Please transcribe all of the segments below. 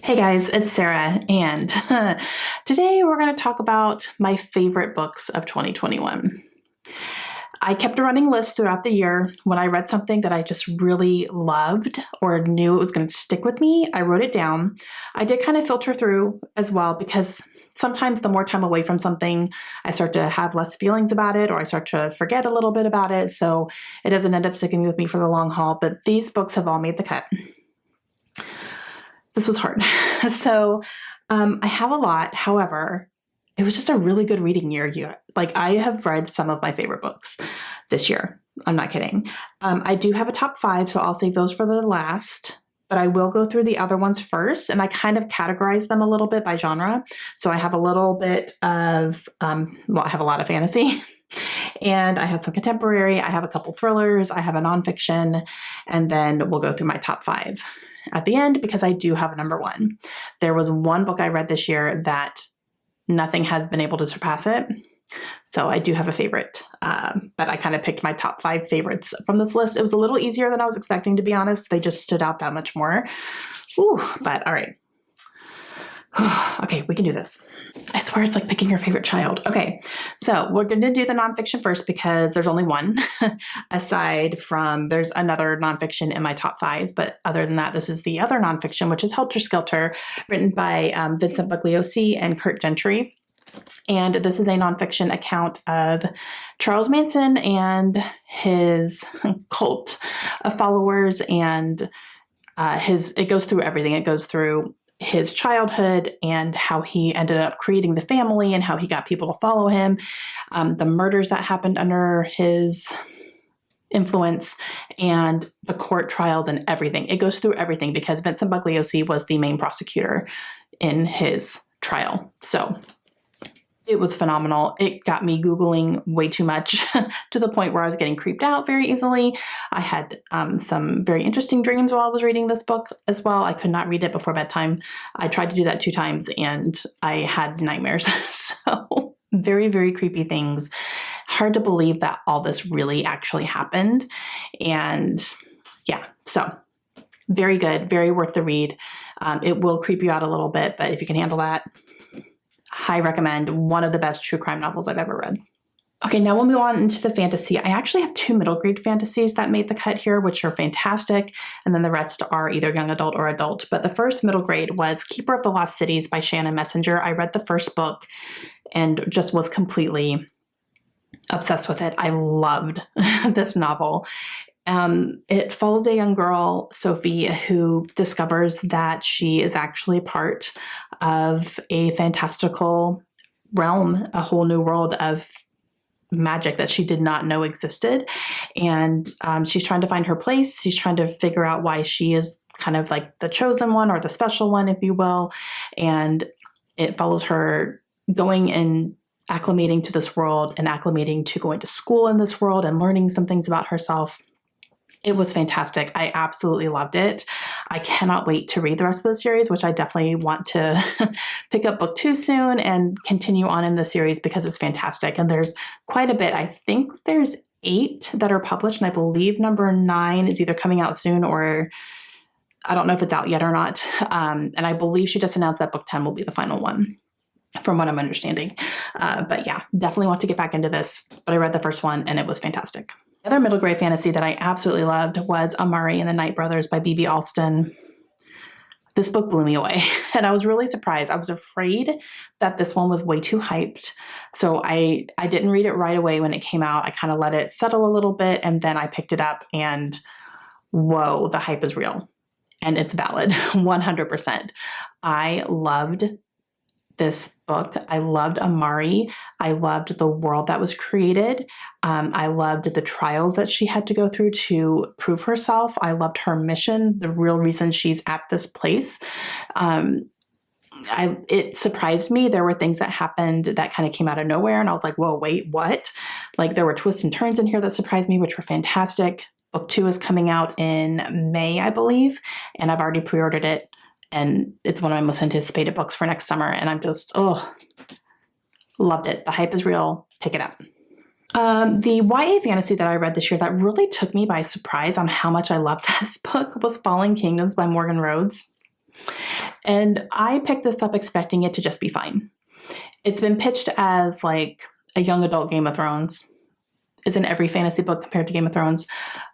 Hey guys, it's Sarah, and today we're going to talk about my favorite books of 2021. I kept a running list throughout the year. When I read something that I just really loved or knew it was going to stick with me, I wrote it down. I did kind of filter through as well because sometimes the more time away from something, I start to have less feelings about it or I start to forget a little bit about it, so it doesn't end up sticking with me for the long haul, but these books have all made the cut. This was hard. So I have a lot. However, it was just a really good reading year. I have read some of my favorite books this year. I'm not kidding. I do have a top 5, so I'll save those for the last. But I will go through the other ones first, and I kind of categorize them a little bit by genre. So I have a little bit of, I have a lot of fantasy. And I have some contemporary. I have a couple thrillers. I have a nonfiction. And then we'll go through my top 5 at the end because I do have a number 1. There was one book I read this year that nothing has been able to surpass it. So I do have a favorite, but I kind of picked my top 5 favorites from this list. It was a little easier than I was expecting, to be honest. They just stood out that much more. Ooh, but all right. Okay, we can do this. I swear it's like picking your favorite child. Okay, so we're going to do the nonfiction first because there's only one. Aside from, there's another nonfiction in my top 5, but other than that, this is the other nonfiction, which is Helter Skelter, written by Vincent Bugliosi and Kurt Gentry. And this is a nonfiction account of Charles Manson and his cult of followers, and it goes through everything. It goes through his childhood and how he ended up creating the family and how he got people to follow him, the murders that happened under his influence, and the court trials and everything. It goes through everything because Vincent Bugliosi was the main prosecutor in his trial. So it was phenomenal. It got me Googling way too much to the point where I was getting creeped out very easily. I had some very interesting dreams while I was reading this book as well. I could not read it before bedtime. I tried to do that 2 times and I had nightmares. So very, very creepy things. Hard to believe that all this really actually happened. And yeah, so very good, very worth the read. It will creep you out a little bit, but if you can handle that, high recommend. One of the best true crime novels I've ever read. Okay, now we'll move on into the fantasy. I actually have 2 middle grade fantasies that made the cut here, which are fantastic. And then the rest are either young adult or adult. But the first middle grade was Keeper of the Lost Cities by Shannon Messenger. I read the first book and just was completely obsessed with it. I loved this novel. It follows a young girl, Sophie, who discovers that she is actually part of a fantastical realm, a whole new world of magic that she did not know existed. And she's trying to find her place. She's trying to figure out why she is kind of like the chosen one or the special one, if you will. And it follows her going and acclimating to this world and acclimating to going to school in this world and learning some things about herself. It was fantastic. I absolutely loved it. I cannot wait to read the rest of the series, which I definitely want to pick up book 2 soon and continue on in the series because it's fantastic. And there's quite a bit. I think there's 8 that are published, and I believe number 9 is either coming out soon or I don't know if it's out yet or not. And I believe she just announced that book 10 will be the final one, from what I'm understanding. But yeah, definitely want to get back into this. But I read the first one and it was fantastic. The other middle grade fantasy that I absolutely loved was Amari and the Night Brothers by B.B. Alston. This book blew me away and I was really surprised. I was afraid that this one was way too hyped. So I didn't read it right away when it came out. I kind of let it settle a little bit and then I picked it up and whoa, the hype is real and it's valid 100%. I loved this book. I loved Amari. I loved the world that was created. I loved the trials that she had to go through to prove herself. I loved her mission, the real reason she's at this place. It surprised me. There were things that happened that kind of came out of nowhere. And I was like, whoa, wait, what? Like there were twists and turns in here that surprised me, which were fantastic. Book 2 is coming out in May, I believe. And I've already pre-ordered it. And it's one of my most anticipated books for next summer. And I'm just, loved it. The hype is real. Pick it up. The YA fantasy that I read this year that really took me by surprise on how much I loved this book was Fallen Kingdoms by Morgan Rhodes. And I picked this up expecting it to just be fine. It's been pitched as like a young adult Game of Thrones. Isn't every fantasy book compared to Game of Thrones?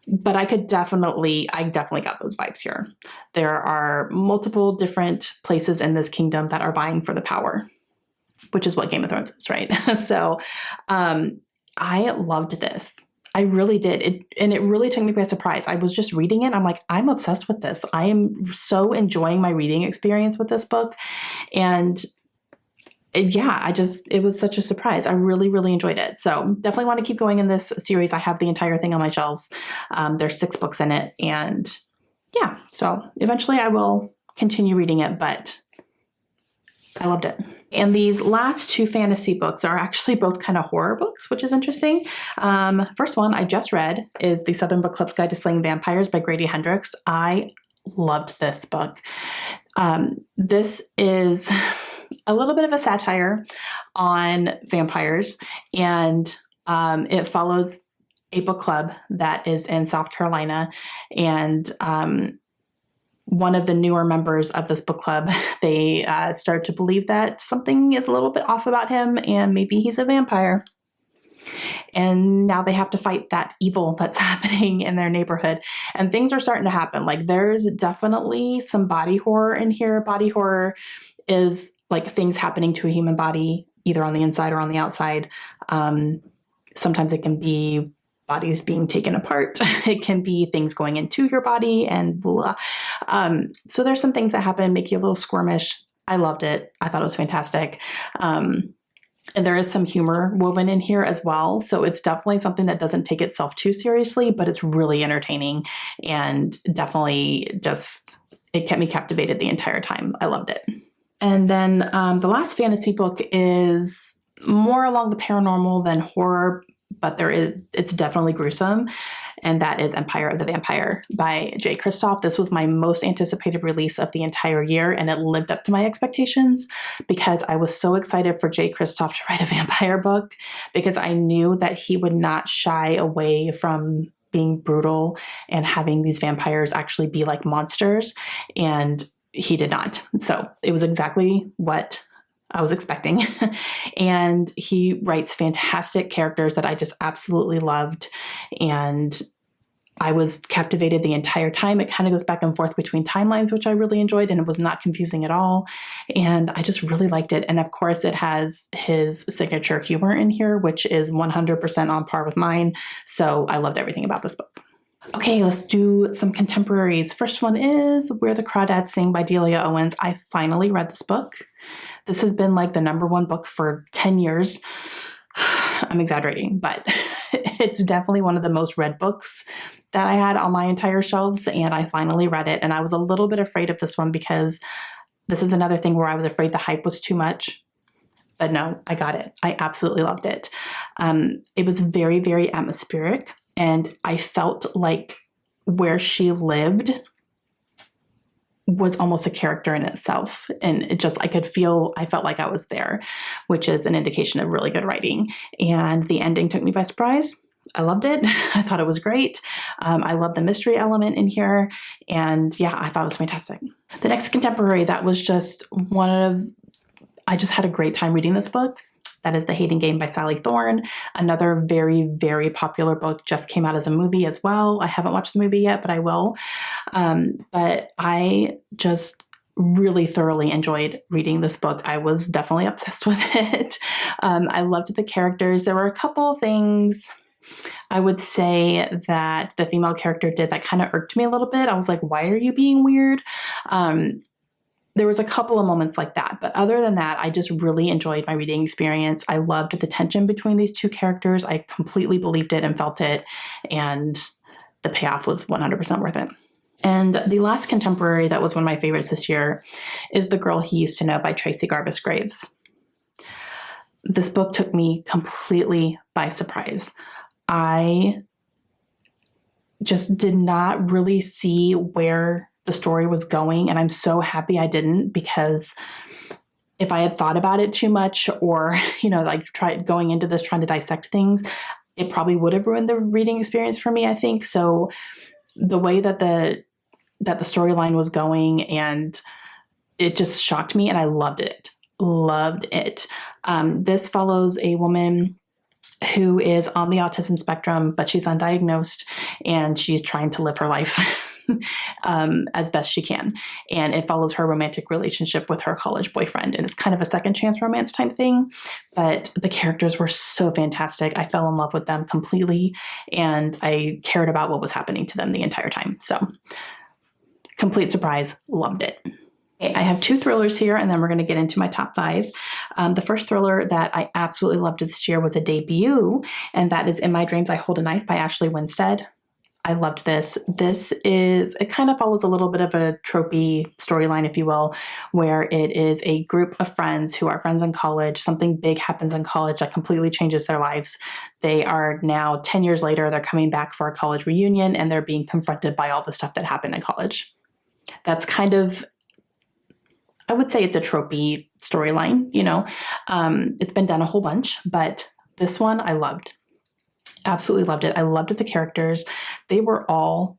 But I definitely got those vibes here. There are multiple different places in this kingdom that are vying for the power, which is what Game of Thrones is, right? So I loved this. I really did. It really took me by surprise. I was just reading it. I'm like, I'm obsessed with this. I am so enjoying my reading experience with this book. And yeah, it was such a surprise. I really, really enjoyed it. So definitely want to keep going in this series. I have the entire thing on my shelves. There's 6 books in it. And yeah, so eventually I will continue reading it, but I loved it. And these last 2 fantasy books are actually both kind of horror books, which is interesting. First one I just read is The Southern Book Club's Guide to Slaying Vampires by Grady Hendrix. I loved this book. This is a little bit of a satire on vampires, and it follows a book club that is in South Carolina, and one of the newer members of this book club, they start to believe that something is a little bit off about him and maybe he's a vampire. And now they have to fight that evil that's happening in their neighborhood. And things are starting to happen. Like there's definitely some body horror in here. Body horror is like things happening to a human body, either on the inside or on the outside. Sometimes it can be bodies being taken apart. It can be things going into your body and blah. So there's some things that happen, make you a little squirmish. I loved it. I thought it was fantastic. And there is some humor woven in here as well. So it's definitely something that doesn't take itself too seriously, but it's really entertaining and definitely it kept me captivated the entire time. I loved it. And then the last fantasy book is more along the paranormal than horror, but it's definitely gruesome, and that is Empire of the Vampire by Jay Kristoff. This was my most anticipated release of the entire year, and it lived up to my expectations because I was so excited for Jay Kristoff to write a vampire book because I knew that he would not shy away from being brutal and having these vampires actually be like monsters, and he did not. So it was exactly what I was expecting. And he writes fantastic characters that I just absolutely loved. And I was captivated the entire time. It kind of goes back and forth between timelines, which I really enjoyed, and it was not confusing at all. And I just really liked it. And of course, it has his signature humor in here, which is 100% on par with mine. So I loved everything about this book. Okay, let's do some contemporaries. First one is Where the Crawdads Sing by Delia Owens. I finally read this book. This has been like the #1 book for 10 years. I'm exaggerating, but it's definitely one of the most read books that I had on my entire shelves, and I finally read it. And I was a little bit afraid of this one because this is another thing where I was afraid the hype was too much. But no, I got it. I absolutely loved it. It was very, very atmospheric, and I felt like where she lived was almost a character in itself. And I felt like I was there, which is an indication of really good writing. And the ending took me by surprise. I loved it. I thought it was great. I love the mystery element in here. And yeah, I thought it was fantastic. The next contemporary, I just had a great time reading this book. That is The Hating Game by Sally Thorne. Another very, very popular book, just came out as a movie as well. I haven't watched the movie yet, but I will. But I just really thoroughly enjoyed reading this book. I was definitely obsessed with it. I loved the characters. There were a couple of things I would say that the female character did that kind of irked me a little bit. I was like, why are you being weird? There was a couple of moments like that, but other than that, I just really enjoyed my reading experience. I loved the tension between these two characters. I completely believed it and felt it, and the payoff was 100% worth it. And the last contemporary that was one of my favorites this year is The Girl He Used to Know by Tracy Garvis Graves. This book took me completely by surprise. I just did not really see where the story was going, and I'm so happy I didn't, because if I had thought about it too much, or tried going into this trying to dissect things, it probably would have ruined the reading experience for me, I think. So the way that the storyline was going, and it just shocked me and I loved it. Loved it. This follows a woman who is on the autism spectrum, but she's undiagnosed and she's trying to live her life as best she can. And it follows her romantic relationship with her college boyfriend. And it's kind of a second chance romance type thing, but the characters were so fantastic. I fell in love with them completely and I cared about what was happening to them the entire time. So complete surprise, loved it. I have 2 thrillers here, and then we're going to get into my top 5. The first thriller that I absolutely loved this year was a debut, and that is In My Dreams, I Hold a Knife by Ashley Winstead. I loved this. It kind of follows a little bit of a tropey storyline, if you will, where it is a group of friends who are friends in college. Something big happens in college that completely changes their lives. They are now 10 years later, they're coming back for a college reunion, and they're being confronted by all the stuff that happened in college. That's kind of, I would say it's a tropey storyline, you know. It's been done a whole bunch, but this one I loved. Absolutely loved it. I loved it, the characters. They were all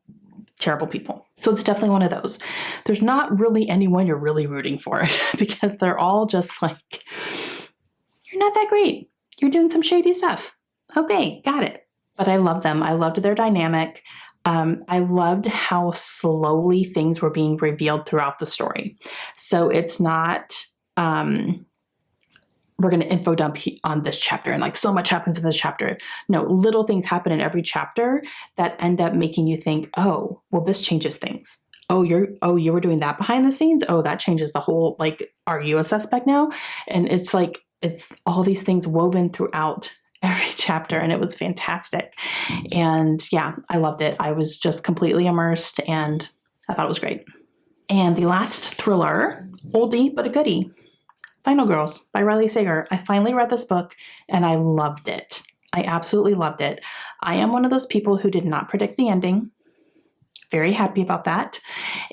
terrible people. So it's definitely one of those. There's not really anyone you're really rooting for because they're all just like, you're not that great. You're doing some shady stuff. Okay, got it. But I love them. I loved their dynamic. I loved how slowly things were being revealed throughout the story. So it's not, we're going to info dump on this chapter and like so much happens in this chapter. No, little things happen in every chapter that end up making you think, oh, well, this changes things. You were doing that behind the scenes. Oh, that changes the whole, like, are you a suspect now? And it's like, it's all these things woven throughout every chapter, and it was fantastic. And yeah, I loved it. I was just completely immersed and I thought it was great. And the last thriller, Oldie But a Goodie, Final Girls by Riley Sager. I finally read this book and I loved it. I absolutely loved it. I am one of those people who did not predict the ending. Very happy about that.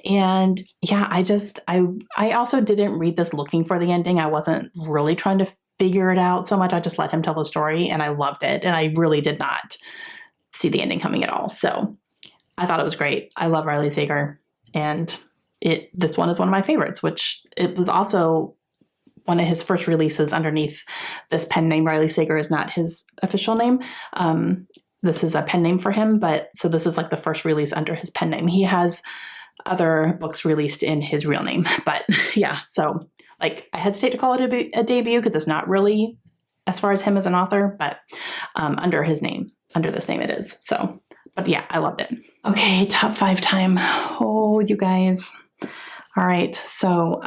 And yeah, I also didn't read this looking for the ending. I wasn't really trying to figure it out so much. I just let him tell the story and I loved it. And I really did not see the ending coming at all. So I thought it was great. I love Riley Sager, and this one is one of my favorites, which it was also one of his first releases underneath this pen name. Riley Sager is not his official name. This is a pen name for him, but so this is like the first release under his pen name. He has other books released in his real name, but yeah, so like I hesitate to call it a debut because it's not really as far as him as an author, but under this name it is. So, but yeah, I loved it. Okay, top 5 time. Oh, you guys. All right, so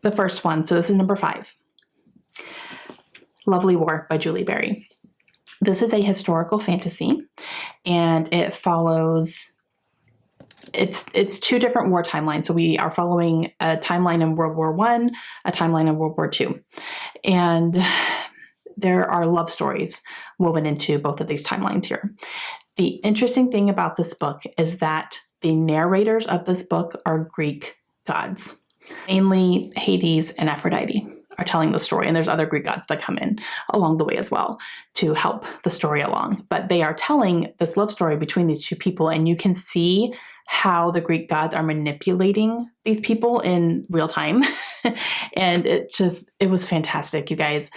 the first one, so this is number 5. Lovely War by Julie Berry. This is a historical fantasy, and it follows, it's 2 different war timelines. So we are following a timeline in World War I, a timeline in World War II. And there are love stories woven into both of these timelines here. The interesting thing about this book is that the narrators of this book are Greek gods. Mainly Hades and Aphrodite are telling the story, and there's other Greek gods that come in along the way as well to help the story along. But they are telling this love story between these 2 people, and you can see how the Greek gods are manipulating these people in real time. And it was fantastic, you guys.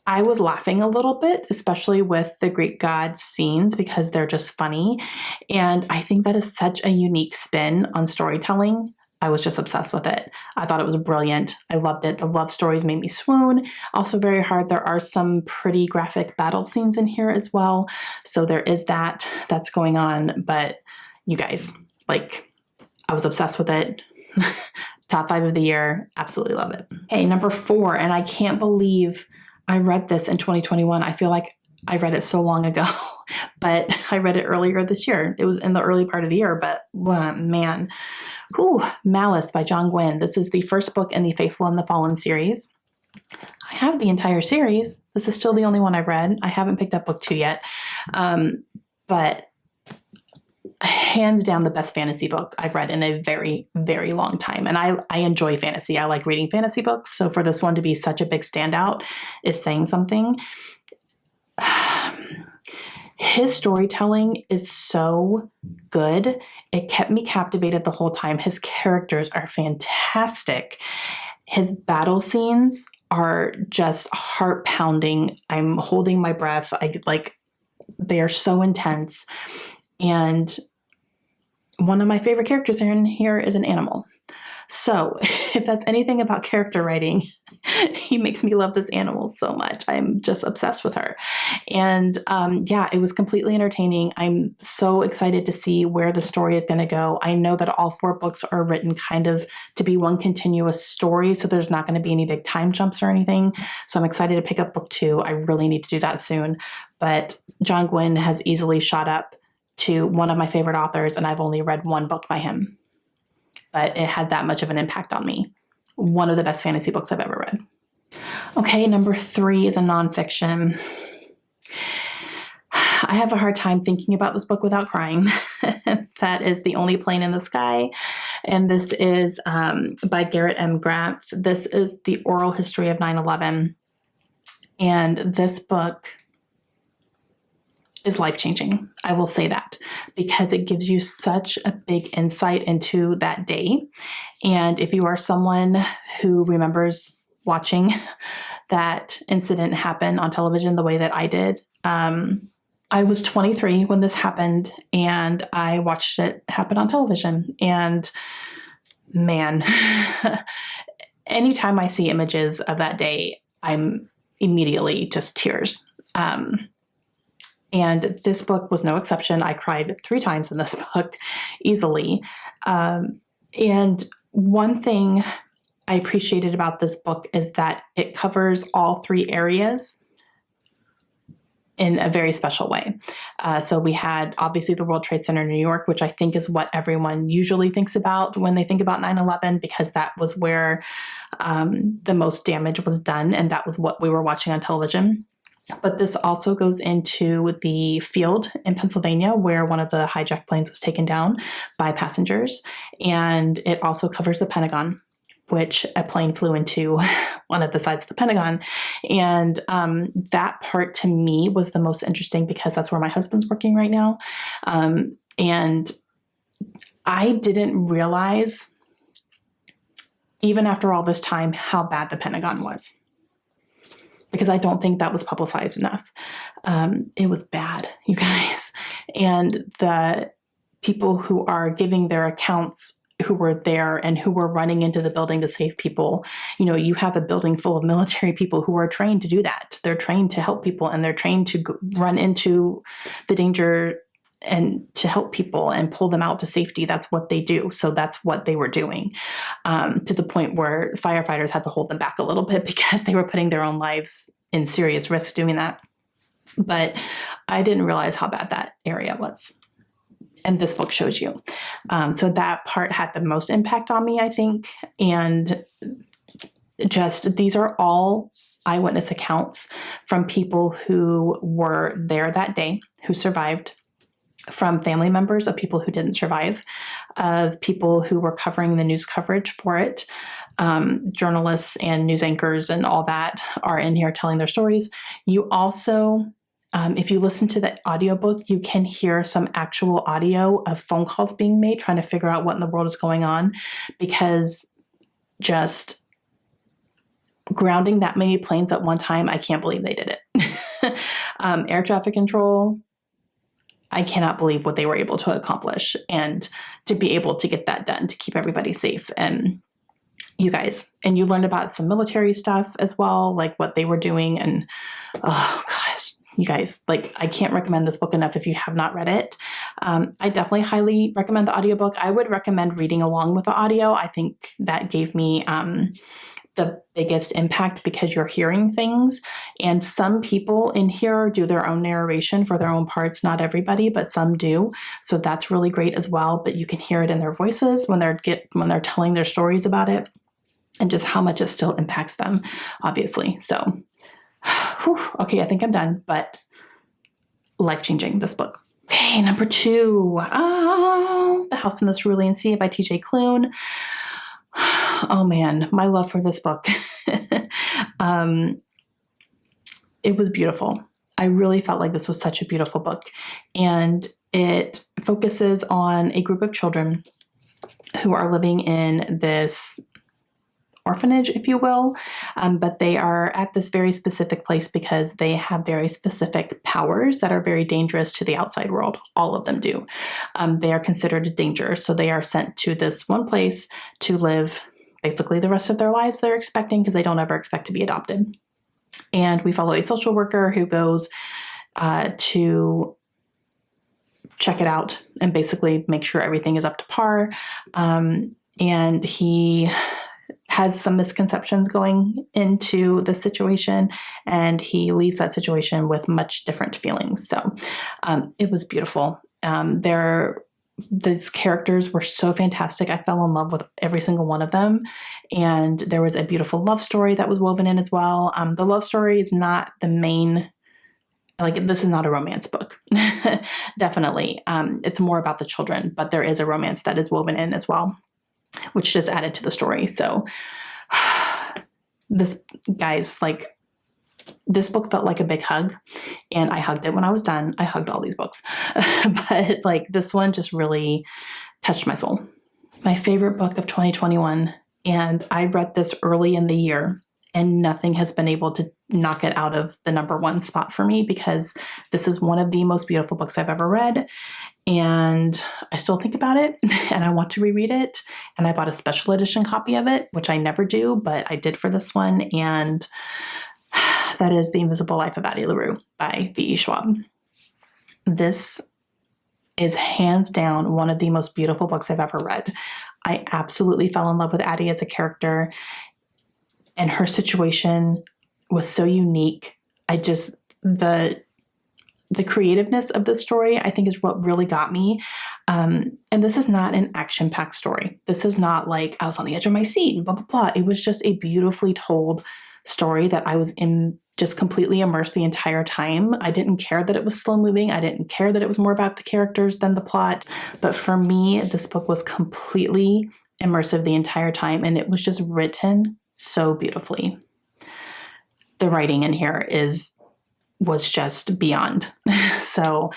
I was laughing a little bit, especially with the Greek gods scenes, because they're just funny. And I think that is such a unique spin on storytelling. I was just obsessed with it. I thought it was brilliant. I loved it. The love stories made me swoon. Also very hard. There are some pretty graphic battle scenes in here as well. So there is that's going on. But you guys, like, I was obsessed with it. Top 5 of the year. Absolutely love it. Okay, number 4. And I can't believe I read this in 2021. I feel like I read it so long ago, but I read it earlier this year. It was in the early part of the year, but man. Malice by John Gwynne. This is the first book in the Faithful and the Fallen series. I have the entire series. This is still the only one I've read. I haven't picked up book 2 yet. But hands down the best fantasy book I've read in a very, very long time. And I enjoy fantasy. I like reading fantasy books. So for this one to be such a big standout is saying something. His storytelling is so good. It kept me captivated the whole time. His characters are fantastic. His battle scenes are just heart pounding. I'm holding my breath. They are so intense. And one of my favorite characters in here is an animal. So if that's anything about character writing, he makes me love this animal so much. I'm just obsessed with her. And it was completely entertaining. I'm so excited to see where the story is going to go. I know that all 4 books are written kind of to be one continuous story, so there's not going to be any big time jumps or anything. So I'm excited to pick up book 2. I really need to do that soon. But John Gwynne has easily shot up to one of my favorite authors, and I've only read 1 book by him. But it had that much of an impact on me. One of the best fantasy books I've ever read. Okay, number 3 is a nonfiction. I have a hard time thinking about this book without crying. That is The Only Plane in the Sky. And this is by Garrett M. Graff. This is the oral history of 9/11. And this book is life-changing. I will say that, because it gives you such a big insight into that day. And if you are someone who remembers watching that incident happen on television the way that I did, I was 23 when this happened, and I watched it happen on television. And man, anytime I see images of that day, I'm immediately just tears. And this book was no exception. I cried 3 times in this book easily. And one thing I appreciated about this book is that it covers all 3 areas in a very special way. So we had obviously the World Trade Center in New York, which I think is what everyone usually thinks about when they think about 9/11, because that was where the most damage was done, and that was what we were watching on television. But this also goes into the field in Pennsylvania where one of the hijacked planes was taken down by passengers. And it also covers the Pentagon, which a plane flew into one of the sides of the Pentagon. And that part to me was the most interesting, because that's where my husband's working right now. And I didn't realize, even after all this time, how bad the Pentagon was, because I don't think that was publicized enough. It was bad, you guys. And the people who are giving their accounts, who were there and who were running into the building to save people, you have a building full of military people who are trained to do that. They're trained to help people, and they're trained to run into the danger and to help people and pull them out to safety. That's what they do. So that's what they were doing, to the point where firefighters had to hold them back a little bit because they were putting their own lives in serious risk doing that. But I didn't realize how bad that area was. And this book shows you. So that part had the most impact on me, I think. And just, these are all eyewitness accounts from people who were there that day, who survived, from family members of people who didn't survive, of people who were covering the news coverage for it. Journalists and news anchors and all that are in here telling their stories. You also, if you listen to the audiobook, you can hear some actual audio of phone calls being made, trying to figure out what in the world is going on, because just grounding that many planes at one time, I can't believe they did it. Air traffic control, I cannot believe what they were able to accomplish, and to be able to get that done to keep everybody safe. And you guys, and you learned about some military stuff as well, like what they were doing. And oh gosh, you guys, I can't recommend this book enough if you have not read it. I definitely highly recommend the audiobook. I would recommend reading along with the audio. I think that gave me the biggest impact, because you're hearing things, and some people in here do their own narration for their own parts. Not everybody, but some do. So that's really great as well. But you can hear it in their voices when they're telling their stories about it, and just how much it still impacts them, obviously. So, okay, I think I'm done, but life-changing, this book. Okay, number 2, The House in the Cerulean Sea by T.J. Klune. Oh man, my love for this book. It was beautiful. I really felt like this was such a beautiful book, and it focuses on a group of children who are living in this orphanage, if you will, but they are at this very specific place because they have very specific powers that are very dangerous to the outside world. All of them do. They are considered a danger, so they are sent to this one place to live basically the rest of their lives they're expecting, because they don't ever expect to be adopted. And we follow a social worker who goes to check it out and basically make sure everything is up to par. And he has some misconceptions going into the situation, and he leaves that situation with much different feelings. So it was beautiful. These characters were so fantastic. I fell in love with every single one of them. And there was a beautiful love story that was woven in as well. The love story is not the main, like, this is not a romance book. Definitely. It's more about the children, but there is a romance that is woven in as well, which just added to the story. So this, guys, like, this book felt like a big hug, and I hugged it when I was done. I hugged all these books, but like, this one just really touched my soul. My favorite book of 2021, and I read this early in the year, and nothing has been able to knock it out of the #1 spot for me, because this is one of the most beautiful books I've ever read. And I still think about it, and I want to reread it. And I bought a special edition copy of it, which I never do, but I did for this one. And that is The Invisible Life of Addie LaRue by V.E. Schwab. This is hands down one of the most beautiful books I've ever read. I absolutely fell in love with Addie as a character, and her situation was so unique. The creativeness of the story, I think, is what really got me. And this is not an action-packed story. This is not like I was on the edge of my seat and blah, blah, blah. It was just a beautifully told story that I was just completely immersed the entire time. I didn't care that it was slow moving. I didn't care that it was more about the characters than the plot. But for me, this book was completely immersive the entire time, and it was just written so beautifully. The writing in here was just beyond. So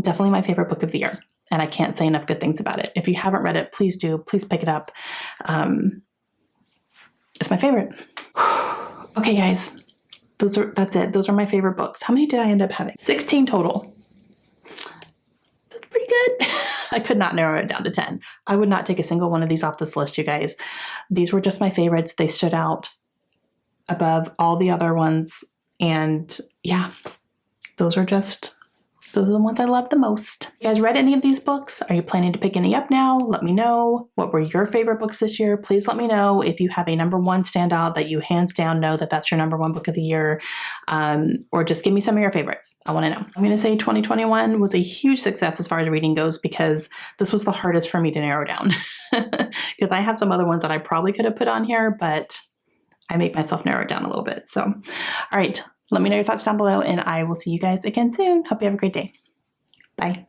definitely my favorite book of the year, and I can't say enough good things about it. If you haven't read it, please do. Please pick it up. It's my favorite. Okay, guys, that's it. Those are my favorite books. How many did I end up having? 16 total. That's pretty good. I could not narrow it down to 10. I would not take a single one of these off this list, you guys. These were just my favorites. They stood out above all the other ones. And yeah, those are the ones I love the most. You guys read any of these books? Are you planning to pick any up now? Let me know. What were your favorite books this year? Please let me know if you have a #1 standout that you hands down know that that's your #1 book of the year, or just give me some of your favorites. I want to know. I'm going to say 2021 was a huge success as far as reading goes, because this was the hardest for me to narrow down, because I have some other ones that I probably could have put on here, but I make myself narrow it down a little bit. So, all right. Let me know your thoughts down below, and I will see you guys again soon. Hope you have a great day. Bye.